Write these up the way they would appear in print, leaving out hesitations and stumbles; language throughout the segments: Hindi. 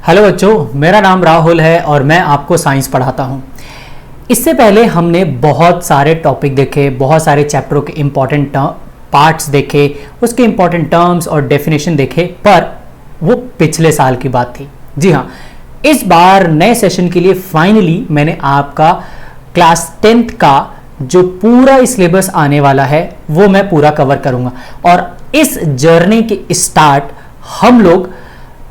हेलो बच्चों, मेरा नाम राहुल है और मैं आपको साइंस पढ़ाता हूँ। इससे पहले हमने बहुत सारे टॉपिक देखे, बहुत सारे चैप्टरों के इम्पॉर्टेंट पार्ट्स देखे, उसके इम्पॉर्टेंट टर्म्स और डेफिनेशन देखे, पर वो पिछले साल की बात थी। जी हाँ, इस बार नए सेशन के लिए फाइनली मैंने आपका क्लास 10th का जो पूरा सिलेबस आने वाला है वो मैं पूरा कवर करूँगा। और इस जर्नी की स्टार्ट हम लोग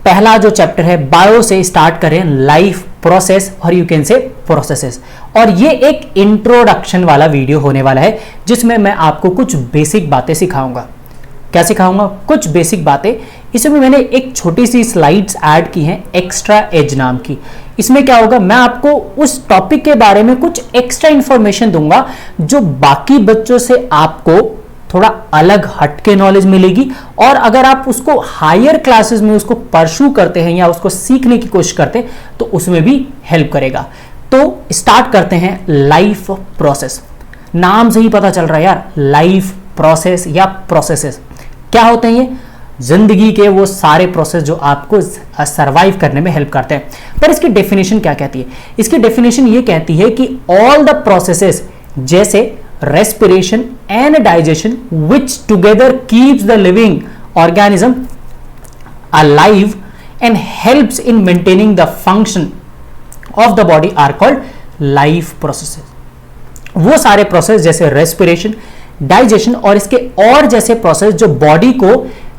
पहला जो चैप्टर है बायो से स्टार्ट करें, लाइफ प्रोसेस और यू कैन से प्रोसेसेस। और ये एक इंट्रोडक्शन वाला वीडियो होने वाला है जिसमें मैं आपको कुछ बेसिक बातें सिखाऊंगा। क्या सिखाऊंगा? कुछ बेसिक बातें। इसमें मैंने एक छोटी सी स्लाइड्स ऐड की हैं एक्स्ट्रा एज नाम की। इसमें क्या होगा, मैं आपको उस टॉपिक के बारे में कुछ एक्स्ट्रा इंफॉर्मेशन दूंगा जो बाकी बच्चों से आपको थोड़ा अलग हटके नॉलेज मिलेगी। और अगर आप उसको हायर क्लासेस में उसको परस्यू करते हैं या उसको सीखने की कोशिश करते हैं तो उसमें भी हेल्प करेगा। तो स्टार्ट करते हैं लाइफ प्रोसेस। नाम से ही पता चल रहा है यार, लाइफ प्रोसेस या प्रोसेसेस क्या होते हैं? ये जिंदगी के वो सारे प्रोसेस जो आपको सरवाइव करने में हेल्प करते हैं। पर इसकी डेफिनेशन क्या कहती है? इसकी डेफिनेशन ये कहती है कि ऑल द प्रोसेसेस जैसे respiration and digestion which together keeps the living organism alive and helps in maintaining the function of the body are called life processes। वो सारे प्रोसेस जैसे रेस्पिरेशन, डाइजेशन और इसके और जैसे प्रोसेस जो बॉडी को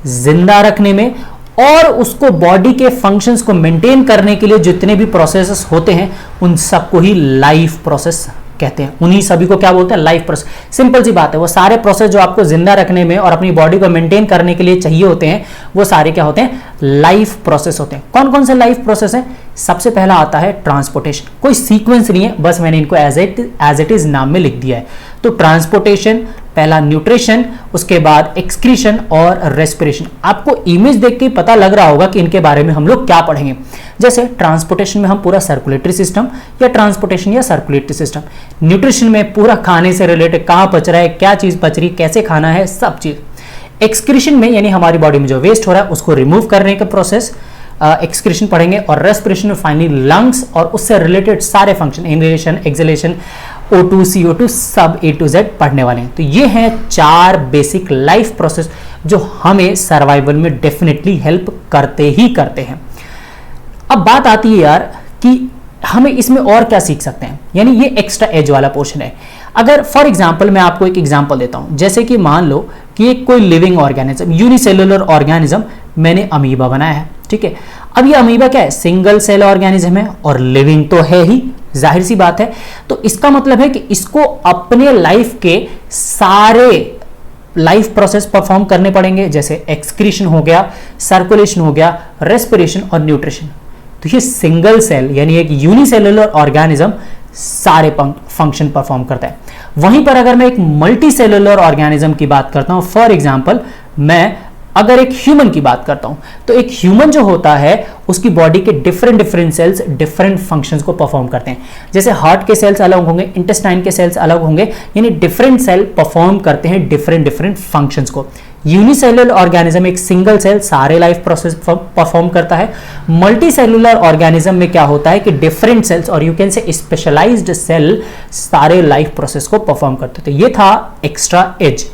जिंदा रखने में और उसको बॉडी के फंक्शंस को मेंटेन करने के लिए जितने भी प्रोसेसेस होते हैं उन सबको ही लाइफ प्रोसेस कहते हैं। उन्हीं सभी को क्या बोलते हैं? Life process. सिंपल सी बात है, वो सारे प्रोसेस जो आपको जिंदा रखने में और अपनी बॉडी को मेंटेन करने के लिए चाहिए होते हैं वो सारे क्या होते हैं? लाइफ प्रोसेस होते हैं। कौन कौन से लाइफ प्रोसेस हैं? सबसे पहला आता है ट्रांसपोर्टेशन। कोई सीक्वेंस नहीं है, बस मैंने इनको एज इट इज नाम में लिख दिया है। तो ट्रांसपोर्टेशन, पहला न्यूट्रिशन, उसके बाद एक्सक्रीशन और रेस्पिरेशन। आपको इमेज देख के पता लग रहा होगा कि इनके बारे में हम लोग क्या पढ़ेंगे। जैसे ट्रांसपोर्टेशन में हम पूरा सर्कुलेटरी सिस्टम या ट्रांसपोर्टेशन या सर्कुलेटरी सिस्टम, न्यूट्रिशन में पूरा खाने से रिलेटेड कहाँ पच रहा है, क्या चीज पच रही है, कैसे खाना है, सब चीज। एक्सक्रीशन में यानी हमारी बॉडी में जो वेस्ट हो रहा है उसको रिमूव करने का प्रोसेस एक्सक्रीशन पढ़ेंगे। और रेस्पिरेशन में फाइनली लंग्स और उससे रिलेटेड सारे function, inhalation, exhalation, O2, CO2 सब A to Z पढ़ने वाले हैं। तो ये हैं 4 बेसिक लाइफ प्रोसेस जो हमें सर्वाइवल में डेफिनेटली हेल्प करते ही करते हैं। अब बात आती है यार कि हमें इसमें और क्या सीख सकते हैं, यानी ये एक्स्ट्रा एज वाला पोर्शन है। अगर फॉर एग्जांपल मैं आपको एक एग्जांपल देता हूं, जैसे कि मान लो कि एक कोई लिविंग ऑर्गेनिज्म, यूनिसेलुलर ऑर्गेनिज्म मैंने अमीबा बनाया है, ठीक है। अब ये अमीबा क्या है? सिंगल सेल ऑर्गेनिज्म है और लिविंग तो है ही, जाहिर सी बात है। तो इसका मतलब है कि इसको अपने लाइफ के सारे लाइफ प्रोसेस परफॉर्म करने पड़ेंगे, जैसे एक्सक्रीशन हो गया, सर्कुलेशन हो गया, रेस्पिरेशन और न्यूट्रिशन। तो ये सिंगल सेल यानी एक यूनिसेलुलर ऑर्गेनिज्म सारे फंक्शन परफॉर्म करता है। वहीं पर अगर मैं एक मल्टी सेलुलर ऑर्गेनिज्म की बात करता हूं, फॉर एग्जांपल मैं अगर एक ह्यूमन की बात करता हूं, तो एक ह्यूमन जो होता है उसकी बॉडी के डिफरेंट सेल्स डिफरेंट फंक्शंस को परफॉर्म करते हैं। जैसे हार्ट के सेल्स अलग होंगे, इंटेस्टाइन के सेल्स अलग होंगे, यानी डिफरेंट सेल परफॉर्म करते हैं डिफरेंट फंक्शंस को। यूनिसेलुलर ऑर्गेनिज्म एक सिंगल सेल सारे लाइफ प्रोसेस परफॉर्म करता है। मल्टी सेलुलर ऑर्गेनिज्म में क्या होता है कि डिफरेंट सेल्स और you can say specialized cell सारे लाइफ प्रोसेस को परफॉर्म करते थे। ये था एक्स्ट्रा एज।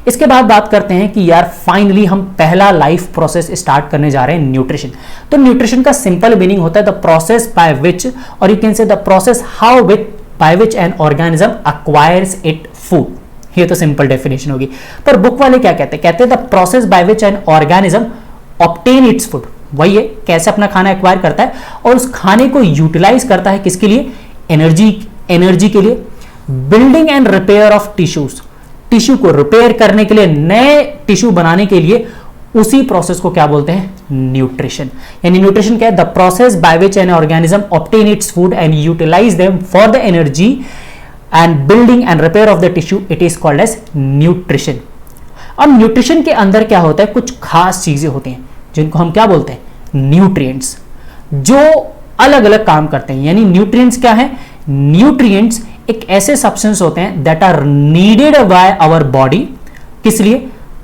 इसके बाद बात करते हैं कि यार फाइनली हम पहला लाइफ प्रोसेस स्टार्ट करने जा रहे हैं, न्यूट्रिशन। तो न्यूट्रिशन का सिंपल मीनिंग होता है द प्रोसेस बाय विच और यू कैन से the process how which bye which an organism acquires it food. ये तो सिंपल डेफिनेशन होगी, पर बुक वाले क्या कहते हैं? कहते हैं the process by which an organism obtain its food. वही है, कैसे अपना खाना एक्वायर करता है और उस खाने को यूटिलाइज करता है किसके लिए? एनर्जी के लिए। Building and repair of tissues, tissue को रिपेयर करने के लिए, नए टिश्यू बनाने के लिए, उसी प्रोसेस को क्या बोलते हैं? न्यूट्रिशन। यानी न्यूट्रिशन क्या है? The process by which an organism obtain its food and utilize them for the energy and building and repair of the tissue, it is called as nutrition. अब न्यूट्रिशन के अंदर क्या होता है? कुछ खास चीजें होती हैं जिनको हम क्या बोलते हैं? न्यूट्रिएंट्स, जो अलग अलग काम करते हैं। यानी न्यूट्रिएंट्स क्या है? न्यूट्रिएंट्स एक ऐसे सब्सटेंस होते हैं that are needed by our body, किस लिए?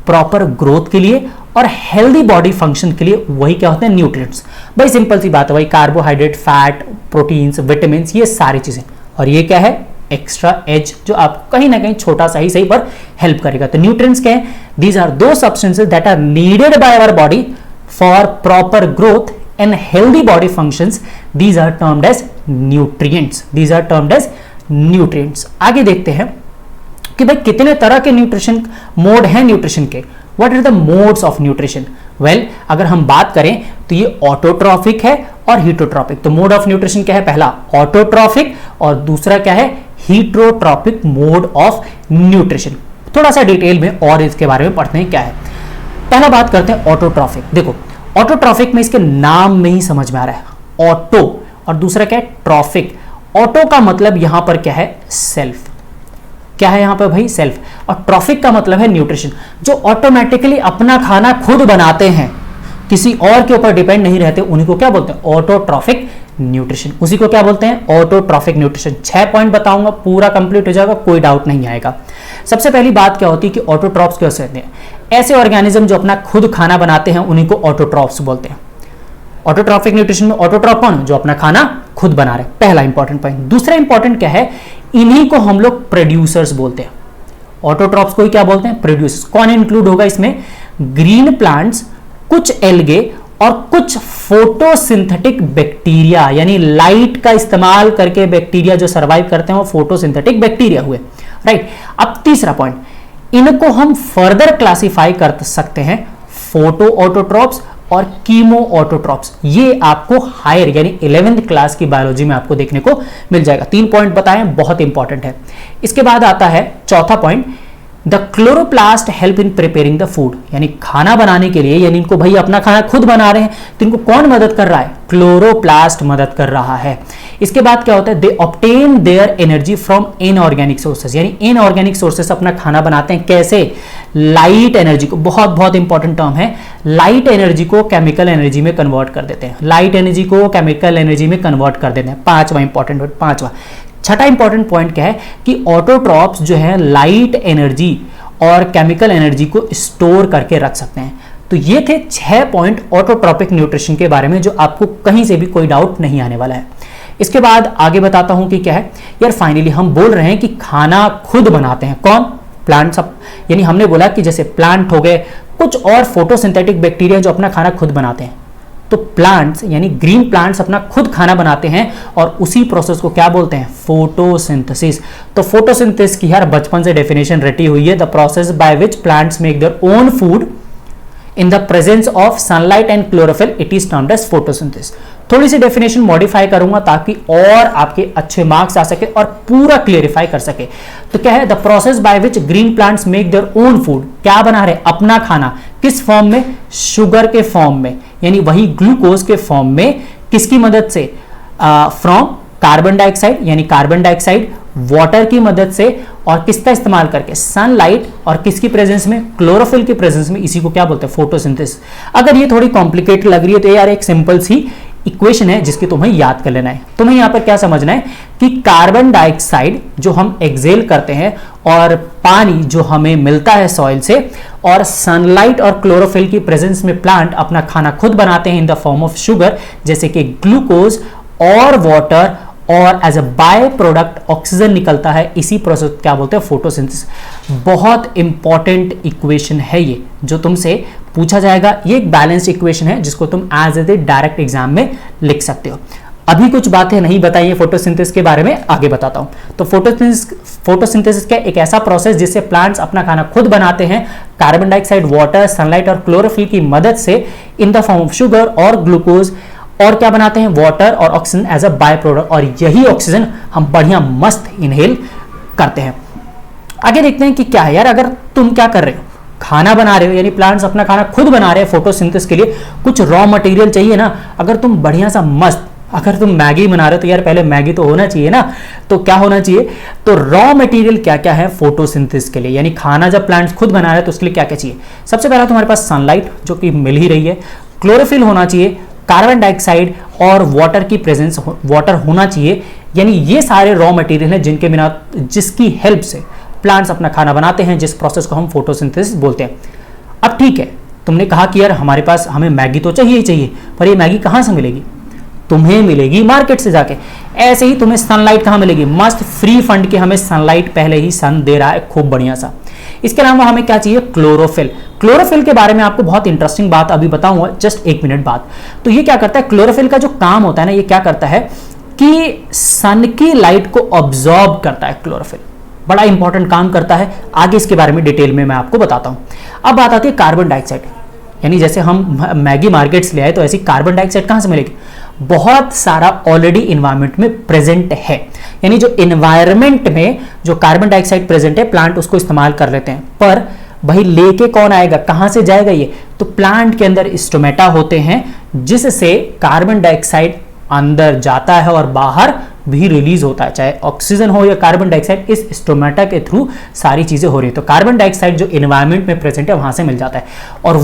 प्रॉपर ग्रोथ के लिए और हेल्दी बॉडी फंक्शन के लिए वही क्या होते हैं, न्यूट्रिएंट्स। भाई सिंपल सी बात है भाई, कार्बोहाइड्रेट, फैट, प्रोटीन्स, विटामिन, ये सारी चीजें। और ये क्या है, एक्स्ट्रा एज, जो आप कहीं ना कहीं छोटा सा ही सही पर हेल्प करेगा। तो न्यूट्रिएंट्स क्या है, these are the substances that are needed by our body for proper growth and healthy body functions, these are termed as nutrients, these are termed as nutrients. आगे देखते हैं कि भाई कितने तरह के न्यूट्रिशन मोड हैं न्यूट्रिशन के, what are the modes of nutrition. Well, अगर हम बात करें तो ये ऑटोट्रॉफिक है और हीटोट्रॉपिक। तो मोड ऑफ न्यूट्रिशन क्या है, पहला ऑटोट्रॉफिक और दूसरा क्या है, हीटरोट्रॉपिक मोड ऑफ न्यूट्रिशन। थोड़ा सा डिटेल में और इसके बारे में पढ़ते हैं क्या है। पहला बात करते हैं ऑटोट्रॉफिक। देखो ऑटोट्रॉफिक में इसके नाम में ही समझ में आ रहा है, ऑटो, और दूसरा क्या है, ट्रॉफिक। ऑटो का मतलब यहां पर क्या है, सेल्फ, क्या है यहां पर भाई, सेल्फ। और ट्रॉफिक का मतलब है न्यूट्रिशन, जो ऑटोमेटिकली अपना खाना खुद बनाते हैं, किसी और के ऊपर डिपेंड नहीं रहते, उन्हीं को क्या बोलते हैं, ऑटोट्रॉफिक न्यूट्रिशन। उसी को क्या बोलते हैं, ऑटोट्रॉफिक न्यूट्रिशन। 6 पॉइंट बताऊंगा, पूरा कंप्लीट हो जाएगा, कोई डाउट नहीं आएगा। सबसे पहली बात क्या होती है कि ऑटोट्रॉप्स क्या होते हैं, ऐसे ऑर्गेनिज्म जो अपना खुद खाना बनाते हैं, उन्हीं को ऑटोट्रॉप्स बोलते हैं। ऑटोट्रॉफिक न्यूट्रिशन में ऑटोट्रॉप कौन, जो अपना खाना खुद बना रहे, पहला इंपॉर्टेंट पॉइंट। दूसरा इंपॉर्टेंट क्या है, इन्हीं को हम लोग प्रोड्यूसर्स बोलते हैं। ऑटोट्रॉप्स को ही क्या बोलते हैं, प्रोड्यूसर्स। कौन इंक्लूड होगा इसमें, ग्रीन प्लांट्स, कुछ एल्गे और कुछ फोटोसिंथेटिक बैक्टीरिया, यानी लाइट का इस्तेमाल करके बैक्टीरिया जो सर्वाइव करते हैं वो फोटोसिंथेटिक बैक्टीरिया हुए, राइट। अब तीसरा पॉइंट, इनको हम फर्दर क्लासिफाई कर सकते हैं फोटो ऑटोट्रॉप्स और कीमो ऑटोट्रॉप्स। ये आपको हायर यानी 11th क्लास की बायोलॉजी में आपको देखने को मिल जाएगा। 3 पॉइंट बताएं, बहुत इंपॉर्टेंट है। इसके बाद आता है चौथा point, the chloroplast help in preparing the food, यानी खाना बनाने के लिए, यानी इनको भाई अपना खाना खुद बना रहे हैं तो इनको कौन मदद कर रहा है, क्लोरोप्लास्ट मदद कर रहा है। इसके बाद क्या होता है, they obtain their energy from inorganic sources, यानी इनऑर्गेनिक सोर्सेस अपना खाना बनाते हैं, कैसे, लाइट एनर्जी को, बहुत बहुत इंपॉर्टेंट टर्म है, लाइट एनर्जी को केमिकल एनर्जी में कन्वर्ट कर देते हैं, लाइट एनर्जी को केमिकल एनर्जी में कन्वर्ट कर देते हैं। पांचवा इंपॉर्टेंट, पांचवा। छठा इंपॉर्टेंट पॉइंट क्या है कि ऑटोट्रॉप्स जो है लाइट एनर्जी और केमिकल एनर्जी को स्टोर करके रख सकते हैं। तो ये थे 6 पॉइंट ऑटोट्रॉपिक न्यूट्रिशन के बारे में, जो आपको कहीं से भी कोई डाउट नहीं आने वाला है। इसके बाद आगे बताता हूं कि क्या है यार, फाइनली हम बोल रहे हैं कि खाना खुद बनाते हैं कौन, प्लांट्स। यानी हमने बोला कि जैसे प्लांट हो गए, कुछ और फोटोसिंथेटिक बैक्टीरिया जो अपना खाना खुद बनाते हैं। तो प्लांट्स यानी ग्रीन प्लांट्स अपना खुद खाना बनाते हैं और उसी प्रोसेस को क्या बोलते हैं, फोटोसिंथेसिस। तो फोटोसिंथेसिस की यार बचपन से डेफिनेशन रटी हुई है, the process by which plants make their own food in the presence of sunlight and chlorophyll, it is termed as photosynthesis. थोड़ी सी डेफिनेशन मॉडिफाई करूंगा ताकि और आपके अच्छे मार्क्स आ सके और पूरा क्लियरिफाई कर सके। तो क्या है, the process by which green plants make their own food, क्या बना रहे, अपना खाना, किस फॉर्म में, शुगर के फॉर्म में, यानी वही ग्लूकोज के फॉर्म में, किसकी मदद से, फ्रॉम कार्बन डाइऑक्साइड, यानी कार्बन डाइऑक्साइड, वाटर की मदद से, और किसका इस्तेमाल करके, सनलाइट, और किसकी प्रेजेंस में, क्लोरोफिल की प्रेजेंस में। इसी को क्या बोलते हैं, फोटोसिंथेसिस। अगर ये थोड़ी कॉम्प्लिकेटेड लग रही है तो यार एक सिंपल सी इक्वेशन है जिसकी तुम्हें याद कर लेना है। तुम्हें यहां पर क्या समझना है कि कार्बन डाइऑक्साइड जो हम एक्सेल करते हैं और पानी जो हमें मिलता है सॉइल से, और सनलाइट और क्लोरोफिल की प्रेजेंस में प्लांट अपना खाना खुद बनाते हैं in the form of sugar, जैसे कि ग्लूकोज और वाटर, और as a by product oxygen निकलता है। इसी प्रोसेस क्या बोलते हैं, फोटोसिंथेसिस। बहुत इंपॉर्टेंट इक्वेशन है ये, जो तुमसे पूछा जाएगा। ये एक बैलेंस्ड इक्वेशन है जिसको तुम एज ए डायरेक्ट एग्जाम में लिख सकते हो। अभी कुछ बातें नहीं बताई है फोटोसिंथेसिस के बारे में, आगे बताता हूं। तो फोटोसिंथेसिस क्या, एक ऐसा प्रोसेस जिससे प्लांट्स अपना खाना खुद बनाते हैं कार्बन डाइऑक्साइड, वाटर, सनलाइट और क्लोरोफिल की मदद से in the form of sugar और ग्लूकोज, और क्या बनाते हैं, वाटर और oxygen as a by product, और यही ऑक्सीजन हम बढ़िया मस्त इनहेल करते हैं। आगे देखते हैं कि क्या है यार, अगर तुम क्या कर रहे हो, खाना बना रहे हो, यानी प्लांट्स अपना खाना खुद बना रहे हैं, फोटोसिंथेसिस के लिए कुछ रॉ मटेरियल चाहिए ना। अगर तुम बढ़िया सा मस्त, अगर तुम मैगी बना रहे हो तो यार पहले मैगी तो होना चाहिए ना। तो क्या होना चाहिए, तो रॉ मटेरियल क्या क्या है फोटोसिंथेसिस के लिए, यानी खाना जब प्लांट्स खुद बना रहे हैं तो उसके लिए क्या क्या चाहिए। सबसे पहला तुम्हारे पास सनलाइट जो कि मिल ही रही है, क्लोरोफिल होना चाहिए, कार्बन डाइऑक्साइड और वाटर की प्रेजेंस, वाटर होना चाहिए। यानी ये सारे रॉ मटेरियल हैं जिनके बिना, जिसकी हेल्प से प्लांट्स अपना खाना बनाते हैं, जिस प्रोसेस को हम फोटोसिंथेसिस बोलते हैं। अब ठीक है, तुमने कहा कि यार हमारे पास हमें मैगी तो चाहिए ही चाहिए, पर ये मैगी कहां से मिलेगी? तुम्हें मिलेगी मार्केट से जाके। ऐसे ही तुम्हें सनलाइट कहां मिलेगी? मस्त फ्री फंड के हमें सनलाइट पहले ही सन दे रहा है खूब बढ़िया सा। इसके अलावा हमें क्या चाहिए? क्लोरोफिल। क्लोरोफिल के बारे में आपको बहुत इंटरेस्टिंग बात अभी बताऊंगा जस्ट 1 मिनट बाद। तो ये क्या करता है? क्लोरोफिल का जो काम होता है ना, ये क्या करता है कि सन की लाइट को ऑब्जॉर्ब करता है। क्लोरोफिल बड़ा इंपॉर्टेंट काम करता है, आगे इसके बारे में डिटेल में मैं आपको बताता हूं। अब बात आती है कार्बन डाइऑक्साइड, यानी जैसे हम मैगी मार्केट से ले आए तो ऐसी कार्बन डाइऑक्साइड कहां से मिलेगी? बहुत सारा ऑलरेडी इन्वायरमेंट में प्रेजेंट है, यानी जो इन्वायरमेंट में जो कार्बन डाइऑक्साइड प्रेजेंट है प्लांट उसको इस्तेमाल कर लेते हैं। पर भाई लेके कौन आएगा, कहां से जाएगा ये? तो प्लांट के अंदर स्टोमेटा होते हैं जिससे कार्बन डाइऑक्साइड अंदर जाता है और बाहर भी रिलीज होता है, चाहे ऑक्सीजन हो या कार्बन डाइऑक्साइड, इस स्टोमेटा के थ्रू सारी चीजें हो रही है। तो कार्बन डाइऑक्साइड जो एनवायरनमेंट में प्रेजेंट है वहां से मिल जाता है। और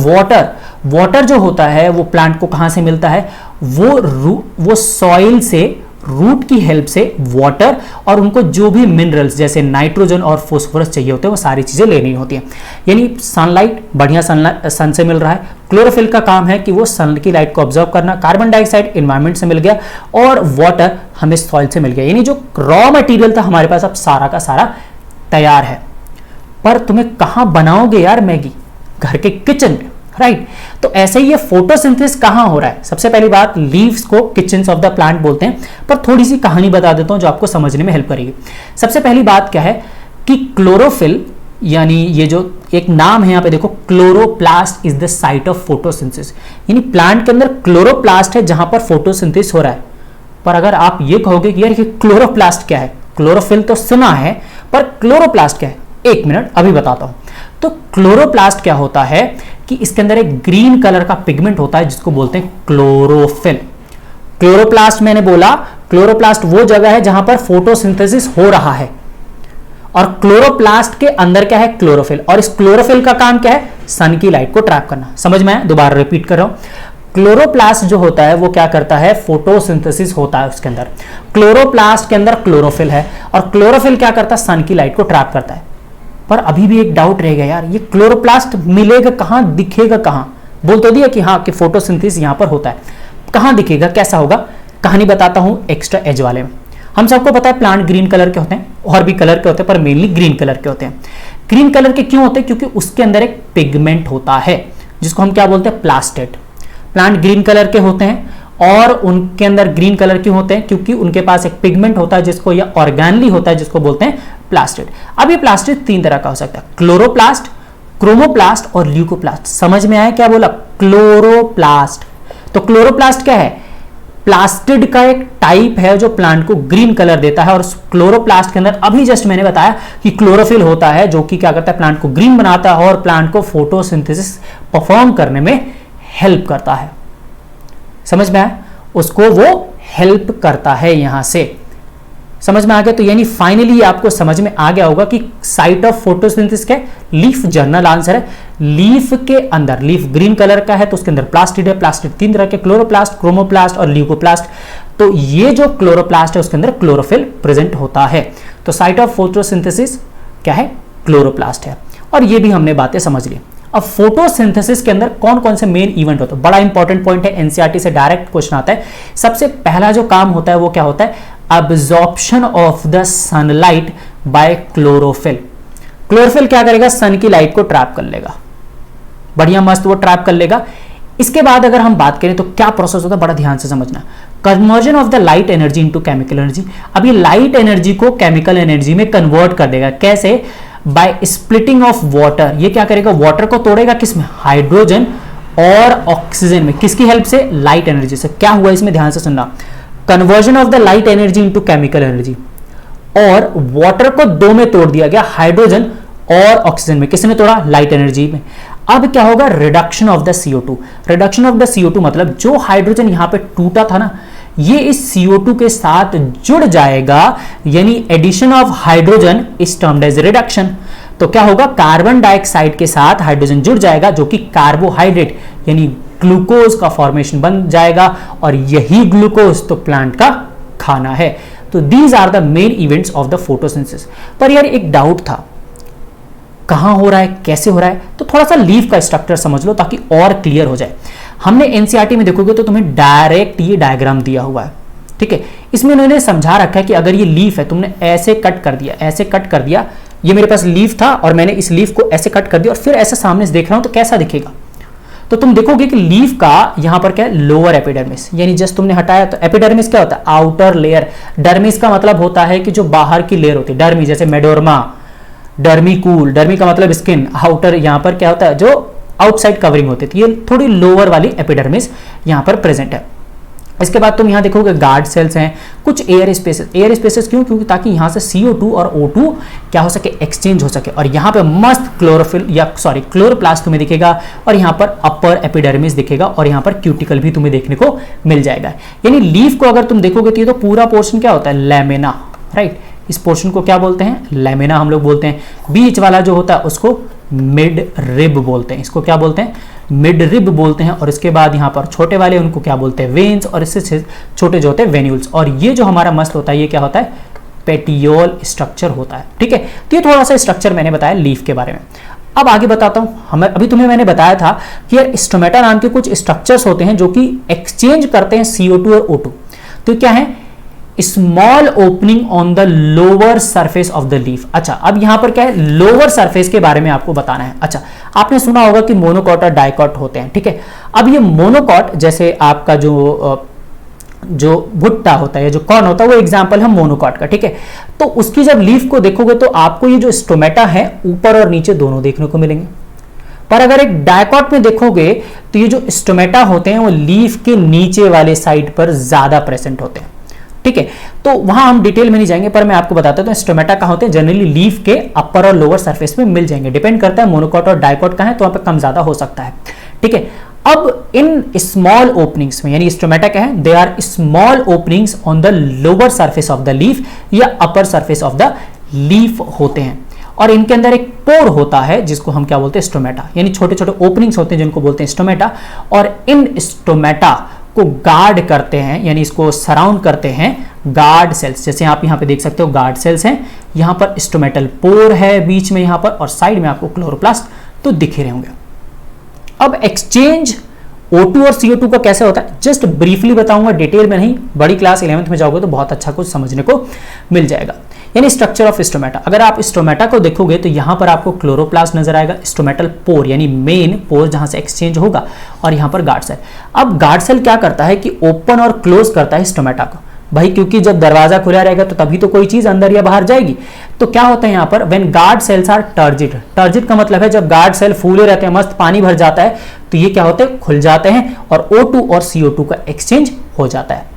वाटर जो होता है वो प्लांट को कहां से मिलता है? वो सॉइल से, रूट की हेल्प से वाटर और उनको जो भी मिनरल्स जैसे नाइट्रोजन और फॉस्फोरस चाहिए होते हैं वो सारी चीजें लेनी होती हैं। यानी सनलाइट बढ़िया सन से मिल रहा है। क्लोरोफिल का काम है कि वो सन की लाइट को ऑब्जर्व करना, कार्बन डाइऑक्साइड एनवायरनमेंट से मिल गया और वाटर हमें सॉइल से मिल गया। यानी जो रॉ मटेरियल था हमारे पास अब सारा का सारा तैयार है। पर तुम्हें कहां बनाओगे यार मैगी? घर के किचन में, राइट? तो ऐसे ही ये फोटोसिंथेसिस कहां हो रहा है? सबसे पहली बात, लीव्स को किचन्स ऑफ द प्लांट बोलते हैं, पर थोड़ी सी कहानी बता देता हूं जो आपको समझने में हेल्प करेगी। सबसे पहली बात क्या है कि क्लोरोफिल, यानी ये जो एक नाम है यहां पे देखो, chloroplast is the site of photosynthesis. यानी प्लांट के अंदर क्लोरोप्लास्ट है जहां पर फोटोसिंथेसिस हो रहा है। पर अगर आप ये कहोगे कि यार ये क्लोरोप्लास्ट क्या है, क्लोरोफिल तो सुना है पर क्लोरोप्लास्ट क्या है, 1 मिनट अभी बताता हूं। तो क्लोरोप्लास्ट क्या होता है कि इसके अंदर एक ग्रीन कलर का पिगमेंट होता है जिसको बोलते हैं क्लोरोफिल। क्लोरोप्लास्ट मैंने बोला, क्लोरोप्लास्ट वो जगह है जहां पर फोटोसिंथेसिस हो रहा है और क्लोरोप्लास्ट के अंदर क्या है? क्लोरोफिल। और इस क्लोरोफिल का काम क्या है? सन की लाइट को ट्रैप करना। समझ में आया? दोबारा रिपीट कर रहा हूं। क्लोरोप्लास्ट जो होता है वो क्या करता है? फोटोसिंथेसिस होता है उसके अंदर। क्लोरोप्लास्ट के अंदर क्लोरोफिल है और क्लोरोफिल क्या करता है? सन की लाइट को ट्रैप करता है। पर अभी भी एक डाउट रहेगा यार, ये क्लोरोप्लास्ट मिलेगा कहां, दिखेगा कहां? बोल तो दिया कि हाँ कि फोटोसिंथेसिस यहां पर होता है, कहां दिखेगा, कैसा होगा? कहानी बताता हूं एक्स्ट्रा एज वाले में। हम सबको पता है प्लांट ग्रीन कलर के होते हैं, और भी कलर के होते हैं पर मेनली ग्रीन कलर के होते हैं। ग्रीन कलर के क्यों होते हैं? क्योंकि उसके अंदर एक पिगमेंट होता है जिसको हम क्या बोलते हैं? प्लास्टेड। प्लांट ग्रीन कलर के होते हैं और उनके अंदर ग्रीन कलर क्यों होते हैं? क्योंकि उनके पास एक पिगमेंट होता है जिसको, या ऑर्गेनली होता है जिसको बोलते हैं प्लास्टिड। अब ये प्लास्टिड 3 तरह का हो सकता है, क्लोरोप्लास्ट, क्रोमोप्लास्ट और ल्यूकोप्लास्ट। समझ में आया क्या बोला? क्लोरोप्लास्ट। तो क्लोरोप्लास्ट क्या है? प्लास्टिड का एक टाइप है जो प्लांट को ग्रीन कलर देता है। और क्लोरोप्लास्ट के अंदर अभी जस्ट मैंने बताया कि क्लोरोफिल होता है जो कि क्या करता है? प्लांट को ग्रीन बनाता है और प्लांट को फोटोसिंथेसिस परफॉर्म करने में हेल्प करता है। समझ में आया? उसको वो हेल्प करता है यहां से। समझ में आ गया? तो यानी फाइनली आपको समझ में आ गया होगा कि साइट ऑफ फोटोसिंथेसिस क्या है? लीफ। जर्नल आंसर है। लीफ के अंदर, लीफ ग्रीन कलर का है तो उसके अंदर प्लास्टिड है। प्लास्टिड 3 तरह के, क्लोरोप्लास्ट, क्रोमोप्लास्ट और ल्यूकोप्लास्ट। तो ये जो क्लोरोप्लास्ट है उसके अंदर क्लोरोफिल प्रेजेंट होता है। तो साइट ऑफ फोटोसिंथेसिस क्या है? क्लोरोप्लास्ट है। और ये भी हमने बातें समझ ली। अब फोटोसिंथेसिस के अंदर कौन कौन से मेन इवेंट होते हैं? बड़ा इंपॉर्टेंट पॉइंट है, एनसीईआरटी से डायरेक्ट क्वेश्चन आता है। सबसे पहला जो काम होता है वो क्या होता है? Absorption of the sunlight bye chlorophyll. Chlorophyll क्या करेगा? सन की लाइट को ट्रैप कर लेगा, बढ़िया मस्त वो ट्रैप कर लेगा। इसके बाद अगर हम बात करें तो क्या प्रोसेस होता है, बड़ा ध्यान से समझना। Conversion of the light energy into chemical energy. अब ये लाइट एनर्जी को केमिकल एनर्जी में कन्वर्ट कर देगा। कैसे? By splitting of water. ये क्या करेगा? वाटर को तोड़ेगा किसमें? हाइड्रोजन और ऑक्सीजन में। किसकी हेल्प से? लाइट एनर्जी से। क्या हुआ इसमें? ध्यान से सुनना। Conversion of the light energy into chemical energy. और वाटर को 2 में तोड़ दिया गया, हाइड्रोजन और ऑक्सीजन में। किसने तोड़ा? लाइट एनर्जी में। अब क्या होगा? Reduction of the CO2। Reduction of the CO2 मतलब जो हाइड्रोजन यहां पे टूटा था ना, ये इस CO2 के साथ जुड़ जाएगा, यानी addition of hydrogen is termed as reduction. तो क्या होगा? कार्बन डाइऑक्साइड के साथ हाइड्रोजन जुड़ जाएगा जो कि कार्बोहाइड्रेट यानी ग्लूकोज का फॉर्मेशन बन जाएगा, और यही ग्लूकोज तो प्लांट का खाना है। तो these are the main events of the photosynthesis. पर यार एक डाउट था, कहाँ हो रहा है, कैसे हो रहा है, तो थोड़ा सा लीफ का स्ट्रक्चर समझ लो ताकि और क्लियर हो जाए। हमने एनसीईआरटी में देखोगे तो तुम्हें डायरेक्ट ये डायग्राम दिया हुआ है, ठीक है। इसमें उन्होंने समझा रखा है कि अगर ये लीफ है, तुमने ऐसे कट कर दिया, ऐसे कट कर दिया, ये मेरे पास लीफ था और मैंने इस लीफ को ऐसे कट कर दिया और फिर ऐसे सामने से देख रहा हूं तो कैसा दिखेगा, तो तुम देखोगे कि लीफ का यहां पर क्या है, लोअर एपिडर्मिस, यानी जस्ट तुमने हटाया तो एपिडर्मिस क्या होता है, आउटर लेयर। डर्मिस का मतलब होता है कि जो बाहर की लेयर होती है, डर्मी जैसे मेडोरमा, डर्मिकूल, डर्मी का मतलब स्किन, आउटर यहां पर क्या होता है, जो आउटसाइड कवरिंग होती है, ये थोड़ी लोअर वाली एपिडर्मिस यहां पर प्रेजेंट है। इसके बाद तुम यहां देखोगे गार्ड सेल्स हैं, कुछ एयर स्पेसेस। एयर स्पेसेस क्यों, क्योंकि ताकि यहां से CO2 और O2 क्या हो सके, एक्सचेंज हो सके। और यहां पे मस्त क्लोरोफिल या सॉरी क्लोरोप्लास्ट तुम्हें दिखेगा और यहां पर अपर एपिडर्मिस दिखेगा और यहां पर क्यूटिकल भी तुम्हें देखने को मिल जाएगा। यानी लीफ को अगर तुम देखोगे तो ये तो पूरा पोर्शन क्या होता है, लैमिना, राइट। इस पोर्शन को क्या बोलते हैं, लैमिना हम लोग बोलते हैं। बीच वाला जो होता है उसको मिड रिब बोलते हैं, इसको क्या बोलते हैं, मिड रिब बोलते हैं। और इसके बाद यहाँ पर छोटे वाले उनको क्या बोलते हैं, वेन्स, और इससे छोटे जो होते हैं वेन्यूल्स। और ये जो हमारा मस्त होता है ये क्या होता है, पेटियोल स्ट्रक्चर होता है, ठीक है। तो ये थोड़ा सा स्ट्रक्चर मैंने बताया लीफ के बारे में। अब आगे बताता हूँ, हमें अभी तुम्हें मैंने बताया था कि यार स्टोमेटा नाम के कुछ स्ट्रक्चर्स होते हैं जो कि एक्सचेंज करते हैं CO2 और O2। तो क्या है, small opening on the lower surface of the leaf. अच्छा, अब यहां पर क्या है, लोअर सरफेस के बारे में आपको बताना है। अच्छा, आपने सुना होगा कि मोनोकॉट और डाइकॉट होते हैं, ठीक है। अब ये मोनोकॉट जैसे आपका जो भुट्टा होता है, जो कॉर्न होता है, वो एग्जांपल है मोनोकॉट का, ठीक है। तो उसकी जब लीफ को देखोगे तो आपको ये जो स्टोमेटा है ऊपर और नीचे दोनों देखने को मिलेंगे। पर अगर एक डाइकॉट में देखोगे तो ये जो स्टोमेटा होते हैं वो लीफ के नीचे वाले साइड पर ज्यादा प्रेजेंट होते हैं, ठीक है। तो वहां हम डिटेल में नहीं जाएंगे, पर मैं आपको बताता हूं स्टोमेटा कहां होते हैं, जनरली लीफ के अपर और लोअर सरफेस में मिल जाएंगे। डिपेंड करता है मोनोकॉट और डाइकॉट का है तो वहां पे कम ज्यादा हो सकता है, ठीक है। अब इन स्मॉल ओपनिंग्स में, यानी स्टोमेटा क्या है, they are small openings on the lower surface of the leaf या upper surface of the leaf होते हैं। और इनके अंदर एक पोर होता है जिसको हम क्या बोलते हैं, स्टोमेटा, यानी छोटे छोटे ओपनिंग्स होते हैं जिनको बोलते हैं स्टोमेटा। और इन स्टोमेटा को गार्ड करते हैं, यानी इसको सराउंड करते हैं गार्ड सेल्स। जैसे आप यहां पे देख सकते हो गार्ड सेल्स हैं, यहां पर स्टोमेटल पोर है बीच में यहां पर, और साइड में आपको क्लोरोप्लास्ट तो दिख रहे होंगे। अब एक्सचेंज O2 और CO2 का कैसे होता है जस्ट ब्रीफली बताऊंगा, डिटेल में नहीं। बड़ी क्लास 11th में जाओगे तो बहुत अच्छा कुछ समझने को मिल जाएगा। यानी स्ट्रक्चर ऑफ स्टोमेटा, अगर आप स्टोमेटा को देखोगे तो यहां पर आपको क्लोरोप्लास्ट नजर आएगा, स्टोमेटल पोर यानी मेन पोर जहां से एक्सचेंज होगा, और यहां पर गार्ड सेल। अब गार्ड सेल क्या करता है कि ओपन और क्लोज करता है स्टोमेटा को, भाई क्योंकि जब दरवाजा खुला रहेगा तो तभी तो कोई चीज अंदर या बाहर जाएगी। तो क्या होता है यहां पर, when guard cells are turgid, turgid का मतलब है जब गार्ड सेल फूले रहते हैं, मस्त पानी भर जाता है, तो ये क्या होते हैं, खुल जाते हैं और O2 और CO2 का एक्सचेंज हो जाता है।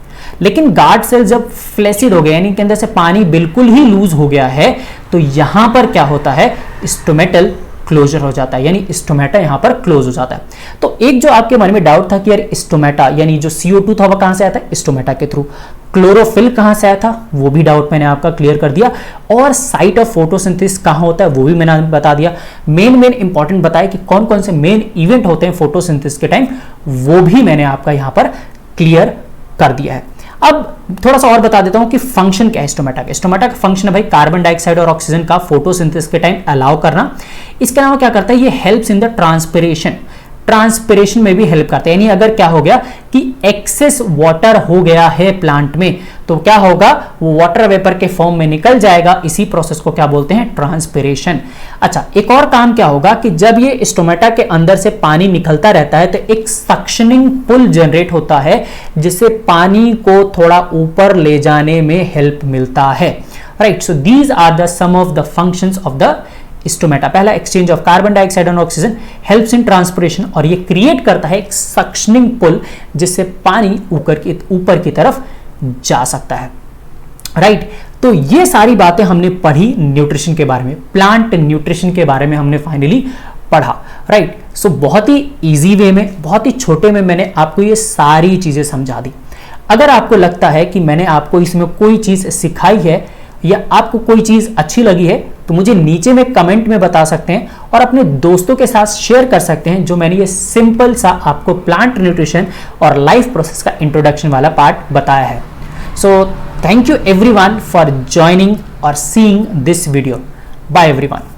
लेकिन गार्ड सेल जब फ्लैसिड हो गया, यानी इनके अंदर से पानी बिल्कुल ही लूज हो गया है, तो यहां पर क्या होता है, स्टोमेटल क्लोजर हो जाता है, यानी स्टोमेटा यहां पर क्लोज हो जाता है। तो एक जो आपके मन में डाउट था कि यार स्टोमेटा यानी जो CO2 था वह कहां से आया था, स्टोमेटा के थ्रू। क्लोरोफिल कहां से आया था, वो भी डाउट मैंने आपका क्लियर कर दिया। और साइट ऑफ फोटोसिंथेसिस कहां होता है वो भी मैंने बता दिया। मेन इंपॉर्टेंट बताया कि कौन कौन से मेन इवेंट होते हैं फोटोसिंथेसिस के टाइम, वो भी मैंने आपका यहां पर क्लियर कर दिया है। अब थोड़ा सा और बता देता हूं कि फंक्शन क्या है स्टोमेटा का। स्टोमेटा का फंक्शन है भाई कार्बन डाइऑक्साइड और ऑक्सीजन का फोटोसिंथेसिस के टाइम अलाउ करना। इसके अलावा क्या करता है, ये helps in the transpiration, transpiration में भी हेल्प करता है। यानी अगर क्या हो गया कि एक्सेस वाटर हो गया है प्लांट में, तो क्या होगा, वो वाटर वेपर के फॉर्म में निकल जाएगा। इसी प्रोसेस को क्या बोलते हैं, ट्रांसपिरेशन। अच्छा, एक और काम क्या होगा कि जब ये स्टोमेटा के अंदर से पानी निकलता रहता है तो एक सक्शनिंग पुल जनरेट होता है, जिससे पानी को थोड़ा ऊपर ले जाने में हेल्प मिलता है, right. So these are the some of the functions of the stomata. पहला, exchange of carbon dioxide and oxygen, helps in transpiration, और ये क्रिएट करता है एक सक्शनिंग पुल जिससे पानी ऊपर की तरफ जा सकता है, राइट। तो ये सारी बातें हमने पढ़ी न्यूट्रिशन के बारे में, प्लांट न्यूट्रिशन के बारे में हमने फाइनली पढ़ा, राइट। सो बहुत ही इजी वे में, बहुत ही छोटे में मैंने आपको ये सारी चीजें समझा दी। अगर आपको लगता है कि मैंने आपको इसमें कोई चीज सिखाई है या आपको कोई चीज अच्छी लगी है, तो मुझे नीचे में कमेंट में बता सकते हैं और अपने दोस्तों के साथ शेयर कर सकते हैं, जो मैंने ये सिंपल सा आपको प्लांट न्यूट्रिशन और लाइफ प्रोसेस का इंट्रोडक्शन वाला पार्ट बताया है। So thank you everyone for joining और seeing this video. Bye everyone.